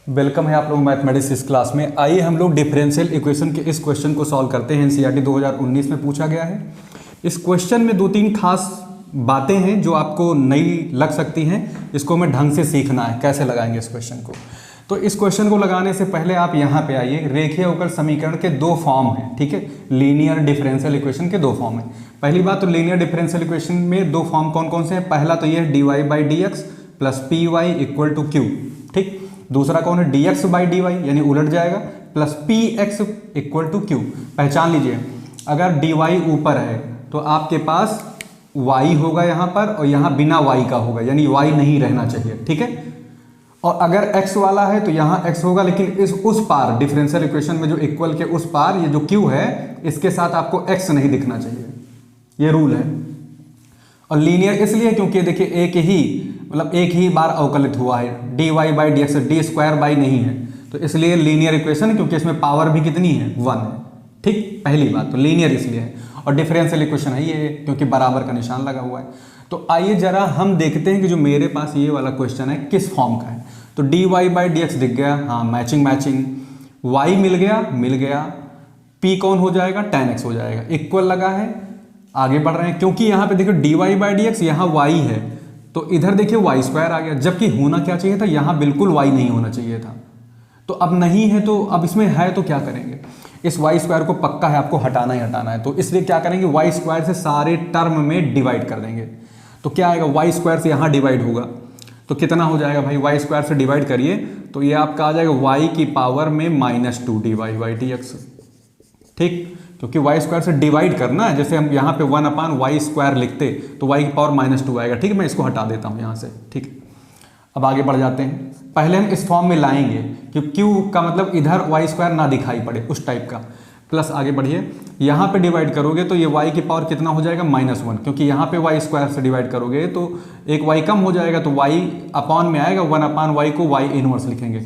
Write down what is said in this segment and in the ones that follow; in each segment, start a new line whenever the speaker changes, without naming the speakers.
Welcome है आप लोग मैथमेटिक्स इस क्लास में। आइए हम लोग डिफरेंशियल इक्वेशन के इस क्वेश्चन को सॉल्व करते हैं। एनसीईआरटी 2019 में पूछा गया है। इस क्वेश्चन में दो तीन खास बातें हैं जो आपको नई लग सकती हैं। इसको हमें ढंग से सीखना है कैसे लगाएंगे इस क्वेश्चन को। तो इस क्वेश्चन को लगाने से पहले आप यहाँ पे आइए। रेखीय अवकल समीकरण के दो फॉर्म हैं, ठीक है। लीनियर डिफरेंशियल इक्वेशन के दो फॉर्म हैं। पहली बात तो लीनियर डिफरेंशियल इक्वेशन में दो फॉर्म कौन कौन से हैं। पहला तो ये है dy by d x plus p y equal to q, ठीक। दूसरा कौन है dx बाई डी वाई, यानी उलट जाएगा, plus p x equal to q. पहचान लीजिए, अगर dy ऊपर है तो आपके पास y होगा यहाँ पर, और यहाँ बिना y का होगा, यानी y नहीं रहना चाहिए, ठीक है। और अगर x वाला है तो यहाँ x होगा, लेकिन इस उस पार डिफरेंशियल इक्वेशन में जो इक्वल के उस पार ये जो q है इसके साथ आपको x नहीं दिखना चाहिए, ये रूल है। और लीनियर इसलिए क्योंकि देखिए एक ही बार अवकलित हुआ है, dy by d x, D square by नहीं है, तो इसलिए लीनियर इक्वेशन, क्योंकि इसमें पावर भी कितनी है 1 है, ठीक। पहली बात तो लीनियर इसलिए है। और डिफरेंशियल इक्वेशन है ये क्योंकि बराबर का निशान लगा हुआ है। तो आइए जरा हम देखते हैं कि जो मेरे पास ये वाला क्वेश्चन है किस फॉर्म का है। तो dy बाई डी एक्स दिख गया, हाँ मैचिंग, y मिल गया, p कौन हो जाएगा, tan x हो जाएगा, इक्वल लगा है। आगे बढ़ रहे हैं, क्योंकि यहाँ पे देखिए dy बाई डी एक्स, यहाँ y है, तो इधर देखिए वाई स्क्वायर आ गया, जबकि होना क्या चाहिए था, यहाँ बिल्कुल y नहीं होना चाहिए था। तो अब नहीं है, तो अब इसमें है तो क्या करेंगे। इस वाई स्क्वायर को पक्का है आपको हटाना ही हटाना है, तो इसलिए क्या करेंगे, वाई स्क्वायर से सारे टर्म में डिवाइड कर देंगे। तो क्या आएगा, वाई स्क्वायर से यहाँ डिवाइड होगा तो कितना हो जाएगा भाई, वाई स्क्वायर से डिवाइड करिए तो ये आपका आ जाएगा वाई की पावर में -2 dy बाई डी एक्स, ठीक। क्योंकि वाई स्क्वायर से डिवाइड करना है, जैसे हम यहाँ पे 1/y स्क्वायर लिखते तो y की पावर -2 आएगा, ठीक है। मैं इसको हटा देता हूँ यहाँ से, ठीक। अब आगे बढ़ जाते हैं। पहले हम इस फॉर्म में लाएंगे कि q का मतलब इधर y स्क्वायर ना दिखाई पड़े, उस टाइप का। प्लस आगे बढ़िए, यहाँ पे डिवाइड करोगे तो ये y की पावर कितना हो जाएगा -1, क्योंकि यहाँ पे y स्क्वायर से डिवाइड करोगे तो एक y कम हो जाएगा, तो y अपॉन में आएगा, 1/y को y इनवर्स लिखेंगे,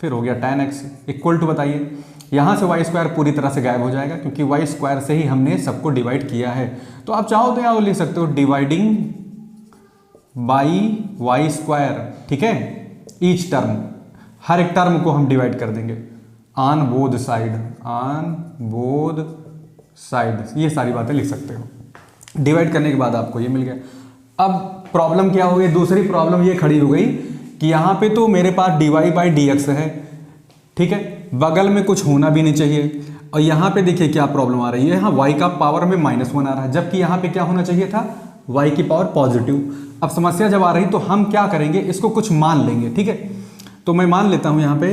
फिर हो गया tan x इक्वल टू, बताइए यहाँ से वाई स्क्वायर पूरी तरह से गायब हो जाएगा, क्योंकि वाई स्क्वायर से ही हमने सबको डिवाइड किया है। तो आप चाहो तो यहाँ लिख सकते हो डिवाइडिंग बाई वाई स्क्वायर, ठीक है। ईच टर्म, हर एक टर्म को हम डिवाइड कर देंगे ऑन बोथ साइड, ये सारी बातें लिख सकते हो। डिवाइड करने के बाद आपको ये मिल गया। अब प्रॉब्लम क्या हो गई, दूसरी प्रॉब्लम ये खड़ी हो गई कि यहाँ पे तो मेरे पास dy बाई डी एक्स है, ठीक है, बगल में कुछ होना भी नहीं चाहिए। और यहाँ पे देखिए क्या प्रॉब्लम आ रही है, यहाँ y का पावर में -1 आ रहा है, जबकि यहाँ पे क्या होना चाहिए था, y की पावर पॉजिटिव। अब समस्या जब आ रही तो हम क्या करेंगे, इसको कुछ मान लेंगे, ठीक है। तो मैं मान लेता हूँ यहाँ पे,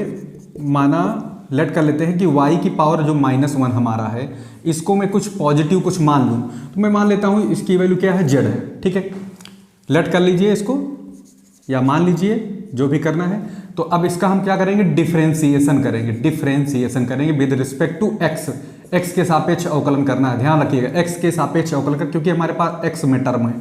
माना लेट कर लेते हैं कि y की पावर जो -1 हमारा है, इसको मैं कुछ पॉजिटिव कुछ मान लूँ। तो मैं मान लेता हूँ इसकी वैल्यू क्या है, z है, ठीक है। लेट कर लीजिए इसको, या मान लीजिए, जो भी करना है। तो अब इसका हम क्या करेंगे, डिफरेंशिएशन करेंगे विद रिस्पेक्ट टू x के सापेक्ष अवकलन करना है। ध्यान रखिएगा, x के सापेक्ष अवकलन कर, क्योंकि हमारे पास x में टर्म है।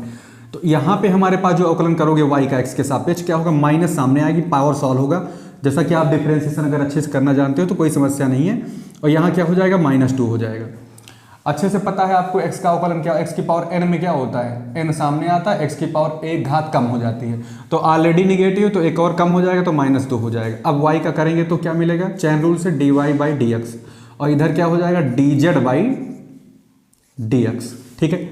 तो यहाँ पे हमारे पास जो अवकलन करोगे y का x के सापेक्ष क्या होगा, माइनस सामने आएगी, पावर सॉल्व होगा। जैसा कि आप डिफरेंशिएशन अगर अच्छे से करना जानते हो तो कोई समस्या नहीं है। और यहाँ क्या हो जाएगा, -2 हो जाएगा। अच्छे से पता है आपको x का अवकलन क्या, x की पावर n में क्या होता है, n सामने आता है, x की पावर 1 घात कम हो जाती है, तो ऑलरेडी निगेटिव, तो एक और कम हो जाएगा तो -2 हो जाएगा। अब y का करेंगे तो क्या मिलेगा, चैन रूल से dy बाई डी एक्स, और इधर क्या हो जाएगा, dz बाई डी एक्स, ठीक है।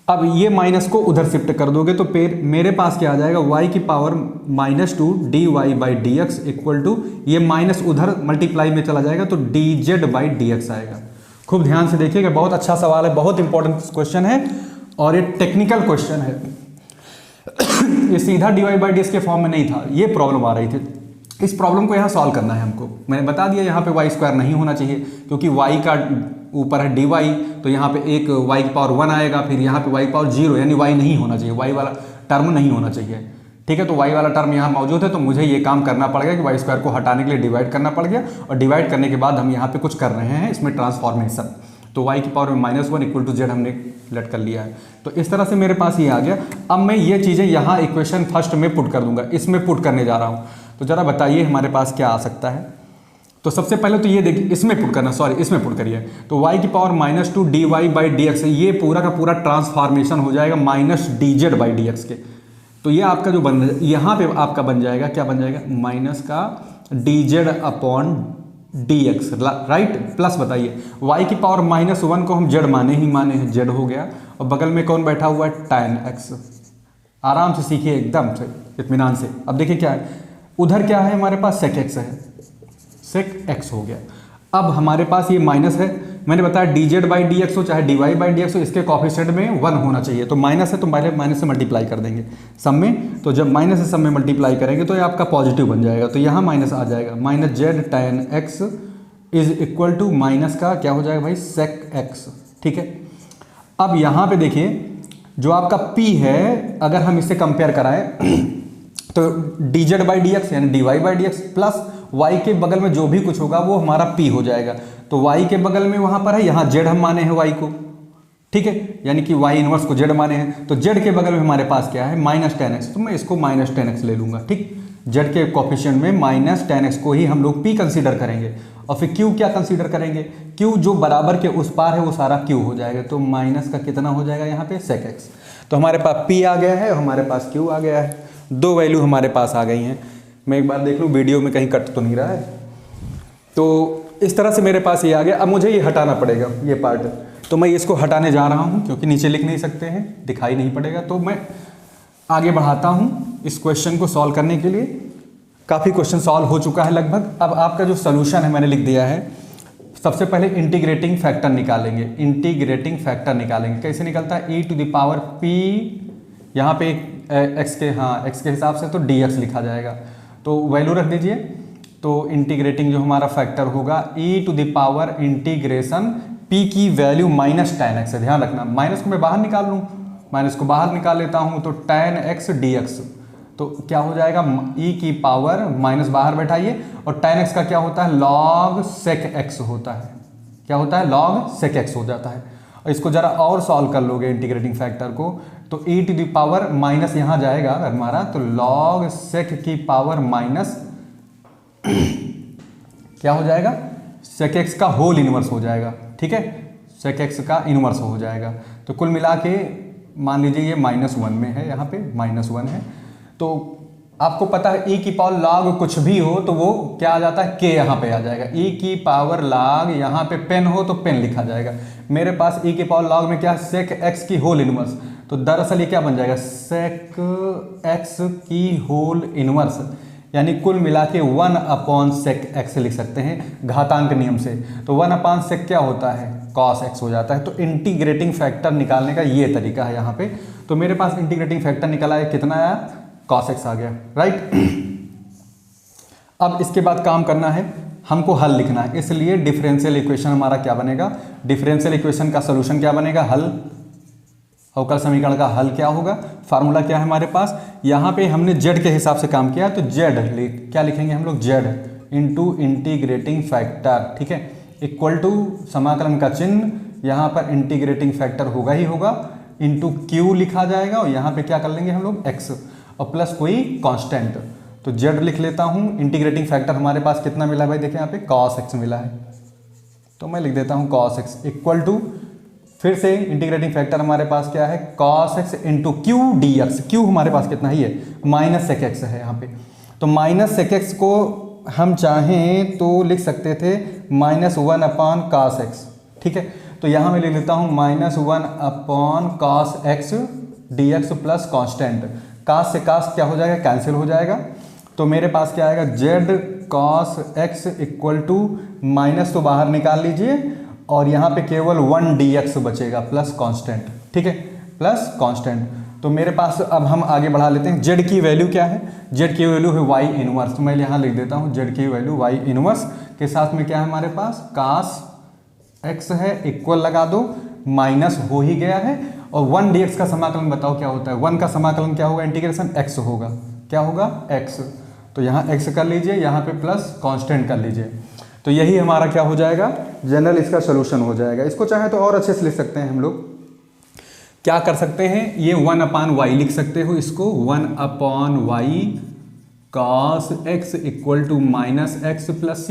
अब ये माइनस को उधर शिफ्ट कर दोगे तो फिर मेरे पास क्या आ जाएगा, y की power -2 dy by d x equal to, ये माइनस उधर मल्टीप्लाई में चला जाएगा तो dz बाई डी एक्स आएगा। खूब ध्यान से देखिएगा, बहुत अच्छा सवाल है, बहुत इंपॉर्टेंट क्वेश्चन है, और ये टेक्निकल क्वेश्चन है। ये सीधा dy बाई डी एक्स के फॉर्म में नहीं था, ये प्रॉब्लम आ रही थी। इस प्रॉब्लम को यहाँ सॉल्व करना है हमको। मैंने बता दिया यहाँ पे वाई स्क्वायर नहीं होना चाहिए, क्योंकि y का ऊपर है dy, तो यहाँ पे एक y की पावर 1 आएगा, फिर यहाँ पे y पावर 0, यानी y नहीं होना चाहिए, y वाला टर्म नहीं होना चाहिए, ठीक है। तो y वाला टर्म यहाँ मौजूद है, तो मुझे ये काम करना पड़ गया कि वाई स्क्वायर को हटाने के लिए डिवाइड करना पड़ गया। और डिवाइड करने के बाद हम यहाँ पे कुछ कर रहे हैं, इसमें ट्रांसफॉर्मेशन। तो y की पावर में -1 इक्वल टू z हमने लेट कर लिया है। तो इस तरह से मेरे पास ये आ गया। अब मैं ये चीज़ें यहाँ इक्वेशन फर्स्ट में पुट कर दूंगा, इसमें पुट करने जा रहा हूँ। तो ज़रा बताइए हमारे पास क्या आ सकता है। तो सबसे पहले तो ये देखिए, इसमें पुट करना, सॉरी इसमें पुट करिए। तो y की power -2 dy by d x, ये पूरा का पूरा ट्रांसफॉर्मेशन हो जाएगा -dz बाई डी एक्स के। तो ये आपका जो बन, यहाँ पे आपका बन जाएगा, क्या बन जाएगा, माइनस का dz upon dx, right. Plus बताइए y की पावर -1 को हम z माने ही माने हैं, z हो गया, और बगल में कौन बैठा हुआ है, tan x। आराम से सीखिए, एकदम से इत्मीनान से। अब देखिए क्या है, उधर क्या है हमारे पास, sec x है, sec x हो गया। अब हमारे पास ये माइनस है, मैंने बताया dz बाई dx हो चाहे dy बाई dx हो, इसके कॉफिशिएंट में 1 होना चाहिए। तो माइनस है तो पहले माइनस से मल्टीप्लाई कर देंगे सम में, तो जब माइनस से सम में मल्टीप्लाई करेंगे तो ये आपका पॉजिटिव बन जाएगा, तो यहाँ माइनस आ जाएगा, minus z tan x is equal to minus का क्या हो जाएगा भाई, sec x, ठीक है। अब यहाँ पे देखिए जो आपका p है, अगर हम इससे कंपेयर कराएं तो dz बाई dx यानी dy by dx plus y के बगल में जो भी कुछ होगा वो हमारा p हो जाएगा। तो y के बगल में वहां पर है, यहाँ z हम माने हैं y को, ठीक है, यानी कि y इनवर्स को z माने हैं, तो z के बगल में हमारे पास क्या है, माइनस tan x, तो मैं इसको माइनस tan x ले लूंगा, ठीक। z के कोफिशिएंट में माइनस tan x को ही हम लोग p कंसीडर करेंगे, और फिर q क्या कंसीडर करेंगे, q जो बराबर के उस पार है वो सारा q हो जाएगा, तो माइनस का कितना हो जाएगा यहाँ पे, sec x। तो हमारे पास p आ गया है और हमारे पास q आ गया है, दो वैल्यू हमारे पास आ गई हैं। मैं एक बार देख लूँ वीडियो में कहीं कट तो नहीं रहा है। तो इस तरह से मेरे पास ये आ गया। अब मुझे ये हटाना पड़ेगा ये पार्ट, तो मैं इसको हटाने जा रहा हूँ क्योंकि नीचे लिख नहीं सकते हैं, दिखाई नहीं पड़ेगा। तो मैं आगे बढ़ाता हूँ इस क्वेश्चन को सॉल्व करने के लिए। काफ़ी क्वेश्चन सॉल्व हो चुका है लगभग। अब आपका जो सोल्यूशन है मैंने लिख दिया है। सबसे पहले इंटीग्रेटिंग फैक्टर निकालेंगे, इंटीग्रेटिंग फैक्टर निकालेंगे। कैसे निकलता है, e to the power p, यहाँ पे x के, हाँ x के हिसाब से तो dx लिखा जाएगा, तो वैल्यू रख दीजिए। तो इंटीग्रेटिंग जो हमारा फैक्टर होगा e to the power integration p की वैल्यू माइनस tan x है। ध्यान रखना, माइनस को मैं बाहर निकाल लूँ, माइनस को बाहर निकाल लेता हूँ, तो tan x dx, तो क्या हो जाएगा, e की पावर माइनस बाहर बैठाइए, और tan x का क्या होता है, log sec x होता है। क्या होता है, log sec x हो जाता है। और इसको जरा और सॉल्व कर लोगे इंटीग्रेटिंग फैक्टर को, तो e to the power minus यहाँ जाएगा हमारा, तो log sec की पावर माइनस क्या हो जाएगा, sec x का होल इनवर्स हो जाएगा, ठीक है, sec x का इनवर्स हो जाएगा। तो कुल मिला के मान लीजिए ये -1 में है, यहाँ पे -1 है। तो आपको पता है e की पावर log कुछ भी हो तो वो क्या आ जाता है, k यहाँ पे आ जाएगा। e की पावर log यहाँ पे पेन हो तो पेन लिखा जाएगा। मेरे पास e की पावर log में क्या है, sec x की होल इनवर्स, तो दरअसल ये क्या बन जाएगा, sec x की होल इनवर्स, यानी कुल मिला के 1/sec x लिख सकते हैं घातांक नियम से। तो 1/sec क्या होता है, cos x हो जाता है। तो इंटीग्रेटिंग फैक्टर निकालने का ये तरीका है यहाँ पे। तो मेरे पास इंटीग्रेटिंग फैक्टर निकला है, कितना आया, cos x आ गया, राइट। अब इसके बाद काम करना है, हमको हल लिखना है, इसलिए डिफरेंशियल इक्वेशन हमारा क्या बनेगा, डिफरेंशियल इक्वेशन का सोल्यूशन क्या बनेगा, हल, अवकल समीकरण का हल क्या होगा, फार्मूला क्या है हमारे पास। यहाँ पे हमने z के हिसाब से काम किया, तो z क्या लिखेंगे हम लोग, z इंटू इंटीग्रेटिंग फैक्टर, ठीक है, इक्वल टू समाकलन का चिन्ह, यहाँ पर इंटीग्रेटिंग फैक्टर होगा ही होगा, इंटू q लिखा जाएगा, और यहाँ पे क्या कर लेंगे हम लोग, x, और प्लस कोई कांस्टेंट। तो z लिख लेता हूँ। इंटीग्रेटिंग फैक्टर हमारे पास कितना मिला है भाई, देखिए यहाँ पे cos x मिला है, तो मैं लिख देता हूँ cos x इक्वल टू, फिर से इंटीग्रेटिंग फैक्टर हमारे पास क्या है, cos x into Q D x. Q हमारे पास कितना ही है, -sec x है यहाँ पे। तो -sec x को हम चाहें तो लिख सकते थे -1/cos x, ठीक है। तो यहाँ मैं लिख लेता हूँ -1/cos x dx plus constant. cos से cos क्या हो जाएगा, कैंसिल हो जाएगा। तो मेरे पास क्या आएगा, z cos x equal to, minus तो बाहर निकाल लीजिए, और यहाँ पे केवल 1 dx बचेगा प्लस कांस्टेंट, ठीक है, प्लस कांस्टेंट। तो मेरे पास अब हम आगे बढ़ा लेते हैं, z की वैल्यू क्या है, z की वैल्यू है y इनवर्स। तो मैं यहाँ लिख देता हूँ z की वैल्यू y इनवर्स के साथ में क्या है हमारे पास, cos x है, इक्वल लगा दो, माइनस हो ही गया है, और 1 dx का समाकलन बताओ क्या होता है, 1 का समाकलन क्या होगा, इंटीग्रेशन x होगा, क्या होगा, x। तो यहाँ x कर लीजिए, यहाँ पे प्लस कांस्टेंट कर लीजिए। तो यही हमारा क्या हो जाएगा, जनरल इसका सोल्यूशन हो जाएगा। इसको चाहे तो और अच्छे से लिख सकते हैं हम लोग, क्या कर सकते हैं, ये 1/y लिख सकते हो, इसको 1/y cos x equal to -x प्लस c।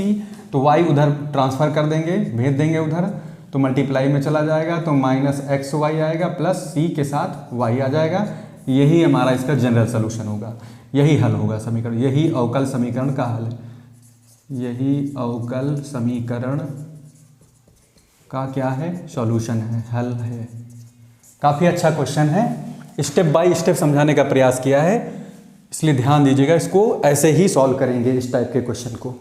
तो y उधर ट्रांसफर कर देंगे, भेज देंगे उधर, तो मल्टीप्लाई में चला जाएगा, तो -xy आएगा प्लस c के साथ y आ जाएगा। यही हमारा इसका जनरल सोल्यूशन होगा, यही हल होगा समीकरण, यही अवकल समीकरण का हल है। यही अवकल समीकरण का क्या है, सॉल्यूशन है, हल है। काफ़ी अच्छा क्वेश्चन है, स्टेप बाय स्टेप समझाने का प्रयास किया है, इसलिए ध्यान दीजिएगा, इसको ऐसे ही सॉल्व करेंगे इस टाइप के क्वेश्चन को।